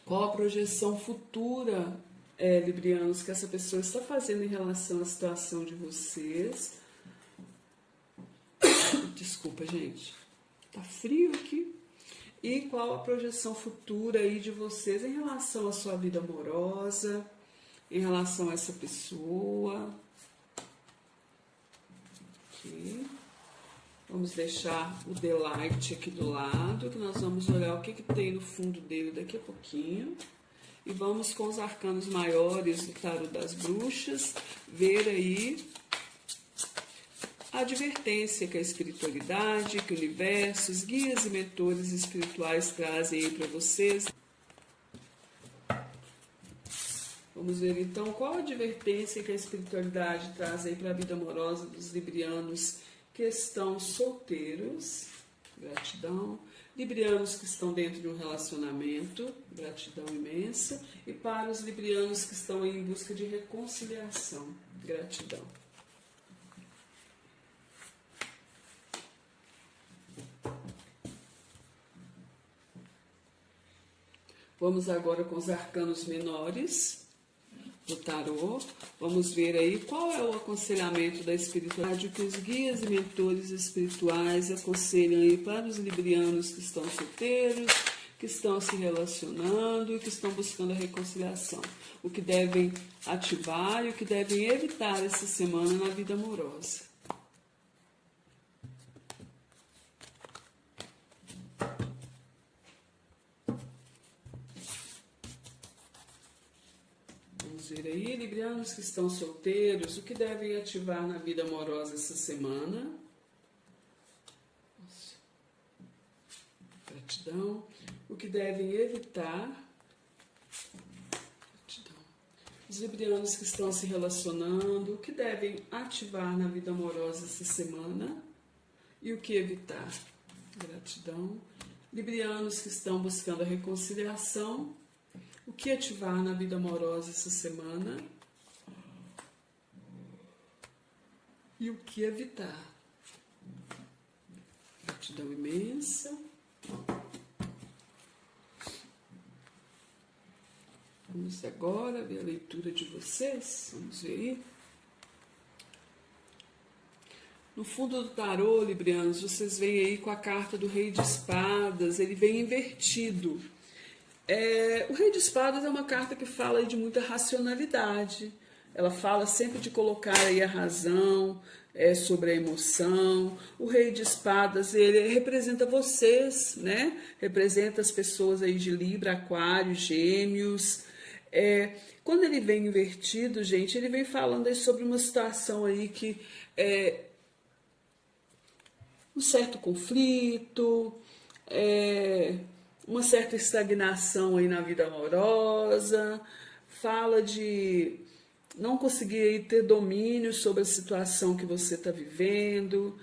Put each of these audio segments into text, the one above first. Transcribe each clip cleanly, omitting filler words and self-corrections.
Qual a projeção futura, librianos, que essa pessoa está fazendo em relação à situação de vocês? Desculpa, gente. Tá frio aqui. E qual a projeção futura aí de vocês em relação à sua vida amorosa, em relação a essa pessoa? Aqui. Vamos deixar o Delight aqui do lado, que nós vamos olhar o que tem no fundo dele daqui a pouquinho. E vamos com os arcanos maiores do tarô das bruxas, ver aí a advertência que a espiritualidade, que o universo, os guias e mentores espirituais trazem aí para vocês. Vamos ver então qual a advertência que a espiritualidade traz aí para a vida amorosa dos librianos que estão solteiros, gratidão. Librianos que estão dentro de um relacionamento, gratidão imensa. E para os librianos que estão em busca de reconciliação, gratidão. Vamos agora com os arcanos menores do tarô. Vamos ver aí qual é o aconselhamento da espiritualidade, o que os guias e mentores espirituais aconselham aí para os librianos que estão solteiros, que estão se relacionando e que estão buscando a reconciliação. O que devem ativar e o que devem evitar essa semana na vida amorosa. Vamos ver aí, librianos que estão solteiros, o que devem ativar na vida amorosa essa semana. Nossa. Gratidão. O que devem evitar. Gratidão. Os librianos que estão se relacionando, o que devem ativar na vida amorosa essa semana e o que evitar. Gratidão. Librianos que estão buscando a reconciliação, o que ativar na vida amorosa essa semana e o que evitar. Gratidão imensa. Vamos agora ver a leitura de vocês. Vamos ver aí. No fundo do tarô, librianos, vocês veem aí com a carta do Rei de Espadas. Ele vem invertido. O Rei de Espadas é uma carta que fala aí de muita racionalidade. Ela fala sempre de colocar aí a razão sobre a emoção. O Rei de Espadas, ele representa vocês, né? Representa as pessoas aí de Libra, Aquário, Gêmeos. Quando ele vem invertido, gente, ele vem falando aí sobre uma situação aí que um certo conflito, uma certa estagnação aí na vida amorosa, fala de não conseguir aí ter domínio sobre a situação que você está vivendo,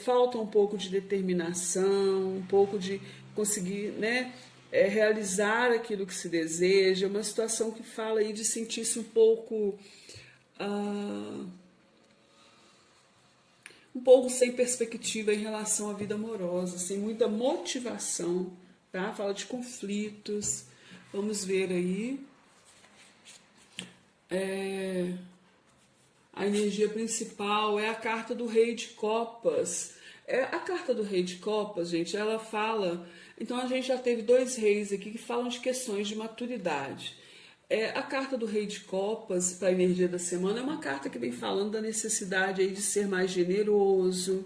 falta um pouco de determinação, um pouco de conseguir, né, realizar aquilo que se deseja, uma situação que fala aí de sentir-se um pouco sem perspectiva em relação à vida amorosa, sem muita motivação, tá? Fala de conflitos. Vamos ver aí. A energia principal é a carta do Rei de Copas. A carta do Rei de Copas, gente, ela fala... Então, a gente já teve dois reis aqui que falam de questões de maturidade. A carta do Rei de Copas, para a energia da semana, é uma carta que vem falando da necessidade aí de ser mais generoso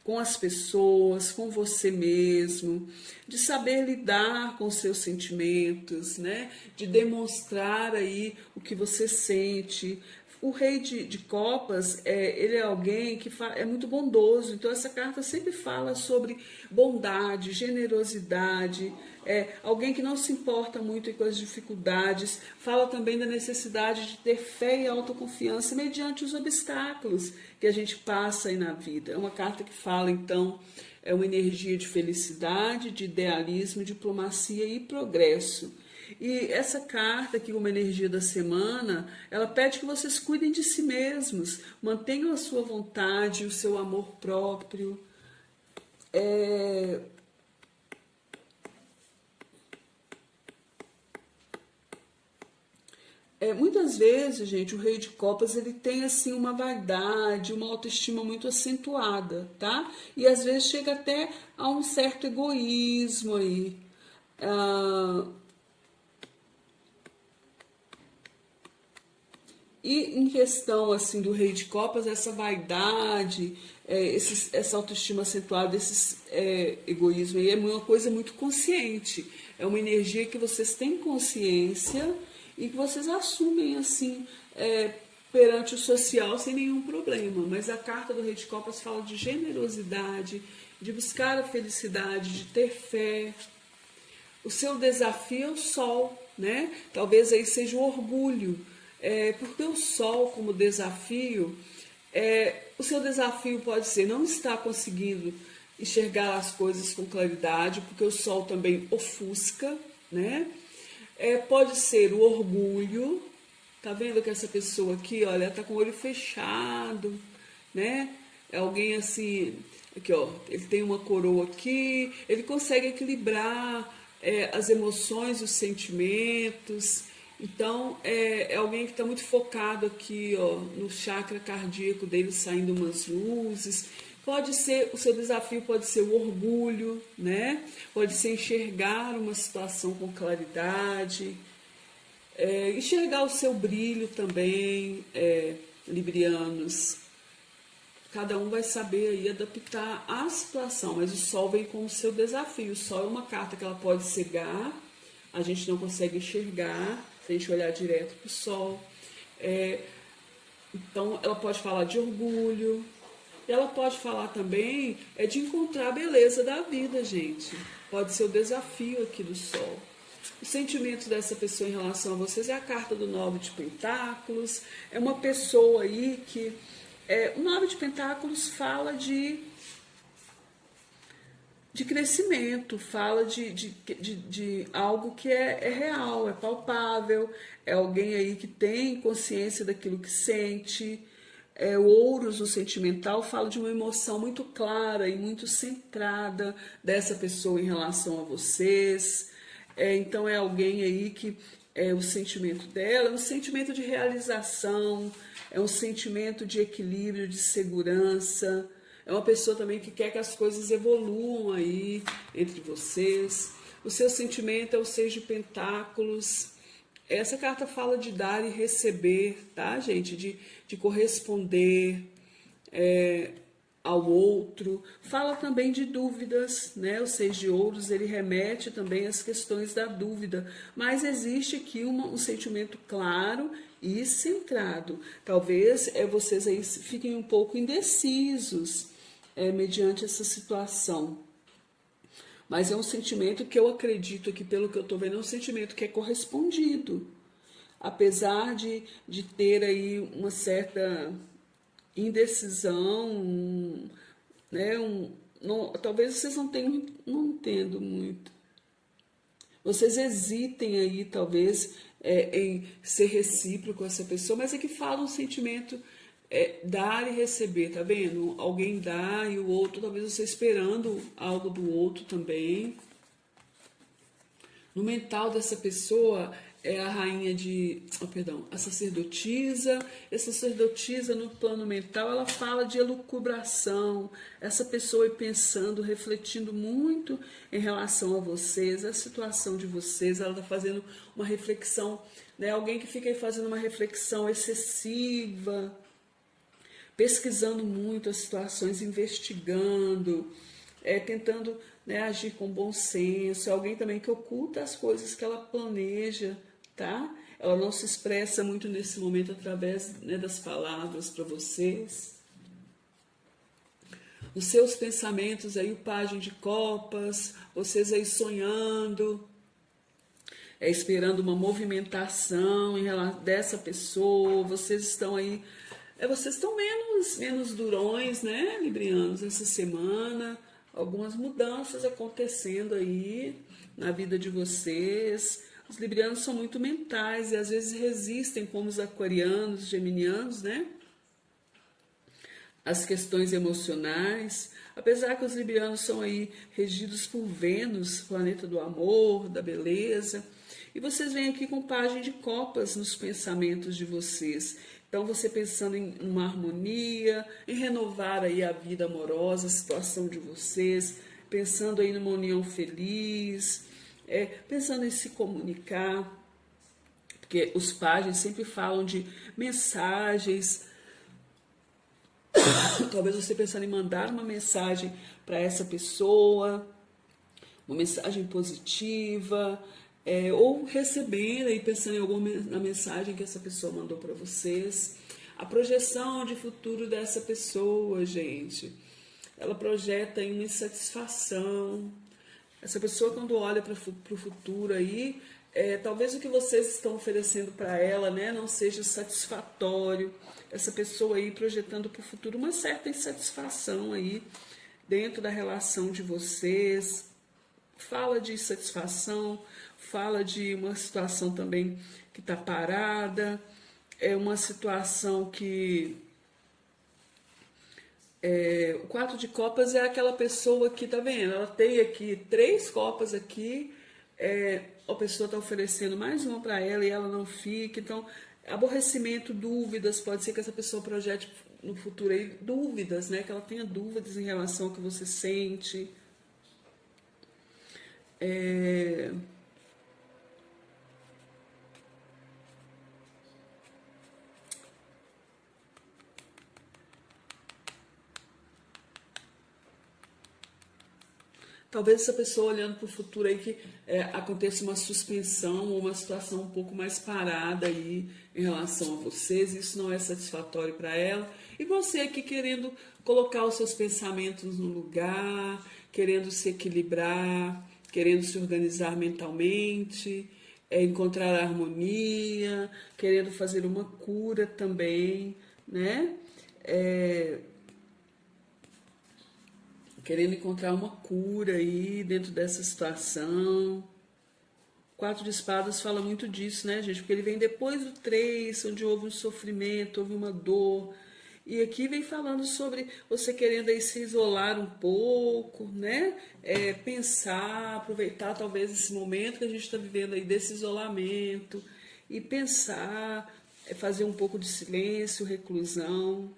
com as pessoas, com você mesmo, de saber lidar com os seus sentimentos, né? De demonstrar aí o que você sente. O Rei de Copas, ele é alguém que é muito bondoso, então essa carta sempre fala sobre bondade, generosidade, alguém que não se importa muito com as dificuldades, fala também da necessidade de ter fé e autoconfiança mediante os obstáculos que a gente passa aí na vida. É uma carta que fala, então, uma energia de felicidade, de idealismo, diplomacia e progresso. E essa carta aqui, uma energia da semana, ela pede que vocês cuidem de si mesmos, mantenham a sua vontade, o seu amor próprio. Muitas vezes, gente, o rei de copas ele tem assim uma vaidade, uma autoestima muito acentuada, tá? E às vezes chega até a um certo egoísmo aí. Ah, e em questão assim do rei de copas, essa vaidade, essa autoestima acentuada, esse egoísmo aí é uma coisa muito consciente. É uma energia que vocês têm consciência e que vocês assumem assim perante o social sem nenhum problema. Mas a carta do rei de copas fala de generosidade, de buscar a felicidade, de ter fé. O seu desafio é o sol, né? Talvez aí seja o orgulho, porque o sol como desafio, o seu desafio pode ser não estar conseguindo enxergar as coisas com claridade, porque o sol também ofusca, né? Pode ser o orgulho, tá vendo que essa pessoa aqui, olha, tá com o olho fechado, né? É alguém assim, aqui ó, ele tem uma coroa aqui, ele consegue equilibrar as emoções, os sentimentos. Então é alguém que está muito focado aqui ó, no chakra cardíaco dele saindo umas luzes. Pode ser, o seu desafio pode ser o orgulho, né? Pode ser enxergar uma situação com claridade, enxergar o seu brilho também, librianos. Cada um vai saber aí adaptar a situação, mas o sol vem com o seu desafio. O sol é uma carta que ela pode cegar, a gente não consegue enxergar se a gente olhar direto para o sol. Então, ela pode falar de orgulho, e ela pode falar também de encontrar a beleza da vida, gente. Pode ser o desafio aqui do sol. O sentimento dessa pessoa em relação a vocês é a carta do 9 de Pentáculos. É uma pessoa aí que... o 9 de Pentáculos fala de crescimento, fala de algo que é real, é palpável, é alguém aí que tem consciência daquilo que sente. O Ouros, o sentimental, fala de uma emoção muito clara e muito centrada dessa pessoa em relação a vocês. Então é alguém aí que o sentimento dela é um sentimento de realização, é um sentimento de equilíbrio, de segurança. É uma pessoa também que quer que as coisas evoluam aí entre vocês. O seu sentimento é o 6 de Pentáculos. Essa carta fala de dar e receber, tá, gente? De corresponder ao outro. Fala também de dúvidas, né? O 6 de Ouros, ele remete também às questões da dúvida. Mas existe aqui um sentimento claro e centrado. Talvez vocês aí fiquem um pouco indecisos mediante essa situação. Mas é um sentimento que eu acredito que, pelo que eu estou vendo, é um sentimento que é correspondido. Apesar de ter aí uma certa indecisão, né? Talvez vocês não entendam muito. Vocês hesitem aí, talvez, em ser recíproco com essa pessoa, mas é que fala um sentimento dar e receber, tá vendo? Alguém dá e o outro, talvez você esperando algo do outro também. No mental dessa pessoa é a rainha a sacerdotisa. Essa sacerdotisa no plano mental, ela fala de elucubração. Essa pessoa aí pensando, refletindo muito em relação a vocês, a situação de vocês, ela está fazendo uma reflexão, né? Alguém que fica aí fazendo uma reflexão excessiva, pesquisando muito as situações, investigando, tentando, né, agir com bom senso. É alguém também que oculta as coisas que ela planeja, tá? Ela não se expressa muito nesse momento através, né, das palavras para vocês. Os seus pensamentos aí, o Pajem de Copas, vocês aí sonhando, esperando uma movimentação dessa pessoa, vocês estão aí... vocês estão menos durões, né, librianos, essa semana. Algumas mudanças acontecendo aí na vida de vocês. Os librianos são muito mentais e às vezes resistem, como os aquarianos, geminianos, né? as questões emocionais, apesar que os librianos são aí regidos por Vênus, planeta do amor, da beleza, e vocês vêm aqui com pajem de copas nos pensamentos de vocês. Então, você pensando em uma harmonia, em renovar aí a vida amorosa, a situação de vocês, pensando aí numa união feliz, pensando em se comunicar, porque os pajens sempre falam de mensagens. Talvez você pensando em mandar uma mensagem para essa pessoa, uma mensagem positiva, ou recebendo e pensando em alguma na mensagem que essa pessoa mandou para vocês. A projeção de futuro dessa pessoa, gente, ela projeta aí uma insatisfação. Essa pessoa, quando olha para o futuro aí, talvez o que vocês estão oferecendo para ela, né, não seja satisfatório. Essa pessoa aí projetando para o futuro uma certa insatisfação aí dentro da relação de vocês. Fala de insatisfação, fala de uma situação também que está parada, é uma situação que... o 4 de copas é aquela pessoa que, tá vendo? Ela tem aqui 3 copas aqui, a pessoa está oferecendo mais uma para ela e ela não fica. Então, aborrecimento, dúvidas, pode ser que essa pessoa projete no futuro aí dúvidas, né? Que ela tenha dúvidas em relação ao que você sente. Talvez essa pessoa olhando para o futuro aí que aconteça uma suspensão ou uma situação um pouco mais parada aí em relação a vocês, isso não é satisfatório para ela. E você aqui querendo colocar os seus pensamentos no lugar, querendo se equilibrar, querendo se organizar mentalmente, encontrar a harmonia, querendo fazer uma cura também, né? Querendo encontrar uma cura aí dentro dessa situação. 4 de espadas fala muito disso, né, gente? Porque ele vem depois do 3, onde houve um sofrimento, houve uma dor. E aqui vem falando sobre você querendo aí se isolar um pouco, né? Pensar, aproveitar talvez esse momento que a gente está vivendo aí desse isolamento. E pensar, fazer um pouco de silêncio, reclusão.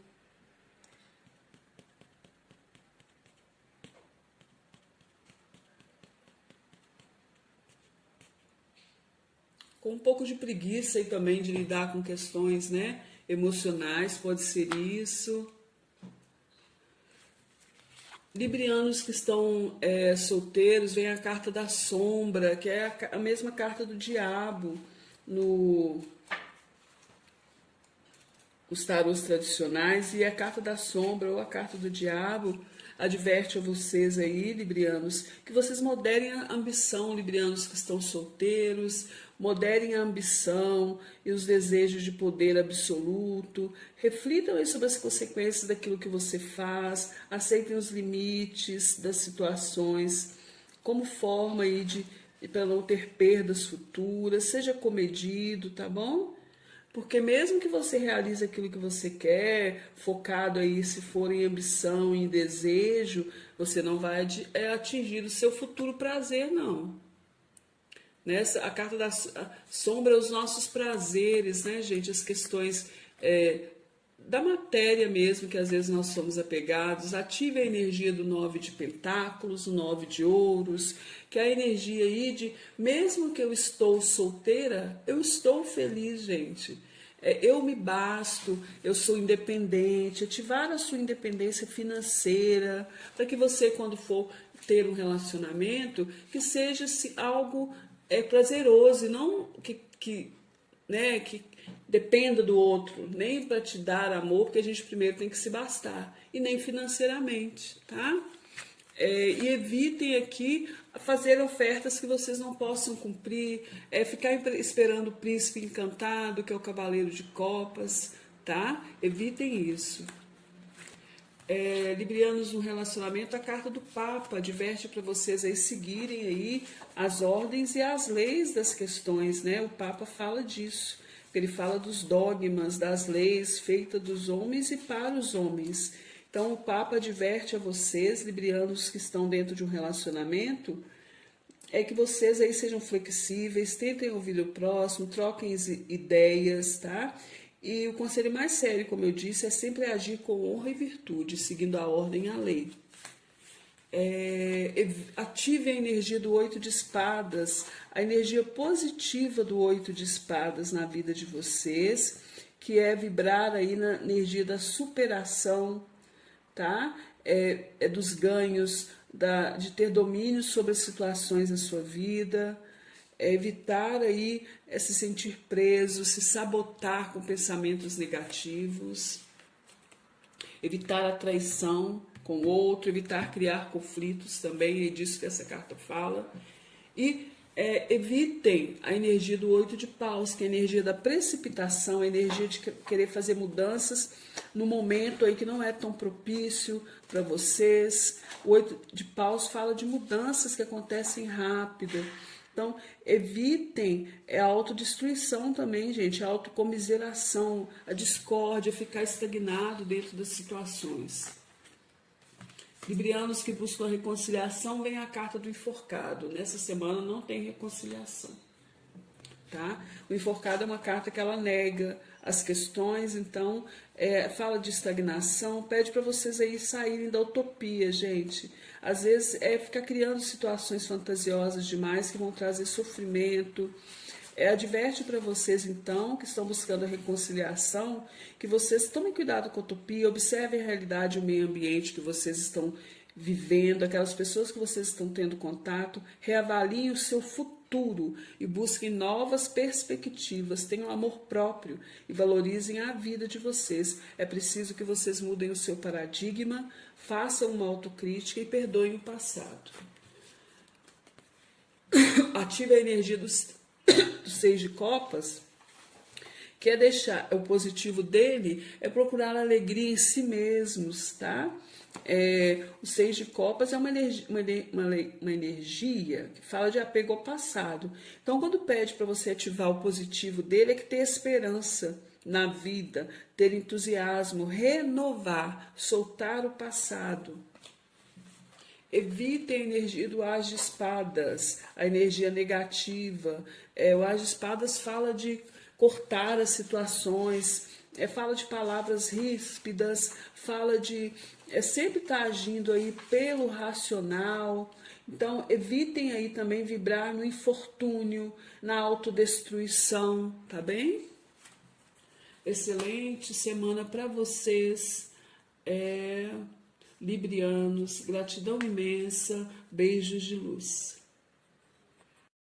Com um pouco de preguiça e também de lidar com questões, né, emocionais, pode ser isso. Librianos que estão solteiros, vem a carta da sombra, que é a mesma carta do diabo nos tarôs tradicionais, e a carta da sombra ou a carta do diabo adverte a vocês aí, librianos, que vocês moderem a ambição, librianos que estão solteiros, moderem a ambição e os desejos de poder absoluto, reflitam aí sobre as consequências daquilo que você faz, aceitem os limites das situações, como forma aí para não ter perdas futuras, seja comedido, tá bom? Porque mesmo que você realize aquilo que você quer, focado aí, se for em ambição, em desejo, você não vai atingir o seu futuro prazer, não. Nessa, a carta da sombra é os nossos prazeres, né, gente? As questões da matéria mesmo, que às vezes nós somos apegados. Ative a energia do 9 de pentáculos, o 9 de ouros, que é a energia aí de, mesmo que eu estou solteira, eu estou feliz, gente. Eu me basto, eu sou independente. Ativar a sua independência financeira, para que você, quando for ter um relacionamento, que seja algo prazeroso e não que dependa do outro, nem para te dar amor, porque a gente primeiro tem que se bastar, e nem financeiramente, tá? E evitem aqui fazer ofertas que vocês não possam cumprir, ficar esperando o príncipe encantado, que é o cavaleiro de copas, tá? Evitem isso. Librianos no relacionamento, a carta do Papa adverte para vocês aí seguirem aí as ordens e as leis das questões, né? O Papa fala disso, ele fala dos dogmas, das leis feitas dos homens e para os homens. Então, o Papa adverte a vocês, librianos que estão dentro de um relacionamento, é que vocês aí sejam flexíveis, tentem ouvir o próximo, troquem ideias, tá? E o conselho mais sério, como eu disse, é sempre agir com honra e virtude, seguindo a ordem e a lei. Ative a energia do 8 de espadas, a energia positiva do 8 de espadas na vida de vocês, que é vibrar aí na energia da superação, tá? Dos ganhos, de ter domínio sobre as situações da sua vida, evitar aí se sentir preso, se sabotar com pensamentos negativos, evitar a traição com o outro, evitar criar conflitos também, é disso que essa carta fala. E evitem a energia do 8 de paus, que é a energia da precipitação, a energia de querer fazer mudanças no momento aí que não é tão propício para vocês. O 8 de paus fala de mudanças que acontecem rápido. Então, evitem a autodestruição também, gente, a autocomiseração, a discórdia, ficar estagnado dentro das situações. Librianos que buscam a reconciliação, vem a carta do enforcado. Nessa semana não tem reconciliação, tá? O enforcado é uma carta que ela nega as questões, então fala de estagnação, pede para vocês aí saírem da utopia, gente. Às vezes ficar criando situações fantasiosas demais que vão trazer sofrimento. Adverte para vocês, então, que estão buscando a reconciliação, que vocês tomem cuidado com a utopia, observem a realidade e o meio ambiente que vocês estão vivendo, aquelas pessoas que vocês estão tendo contato, reavaliem o seu futuro e busquem novas perspectivas, tenham amor próprio e valorizem a vida de vocês. É preciso que vocês mudem o seu paradigma, façam uma autocrítica e perdoem o passado. Ative a energia do 6 de copas, que é deixar, o positivo dele é procurar alegria em si mesmos, tá? O 6 de copas é uma energia que fala de apego ao passado. Então, quando pede para você ativar o positivo dele, é que ter esperança na vida, ter entusiasmo, renovar, soltar o passado. Evitem a energia do As de Espadas, a energia negativa. O As de Espadas fala de cortar as situações, fala de palavras ríspidas, fala de sempre estar agindo aí pelo racional. Então, evitem aí também vibrar no infortúnio, na autodestruição, tá bem? Excelente semana para vocês. Librianos, gratidão imensa, beijos de luz.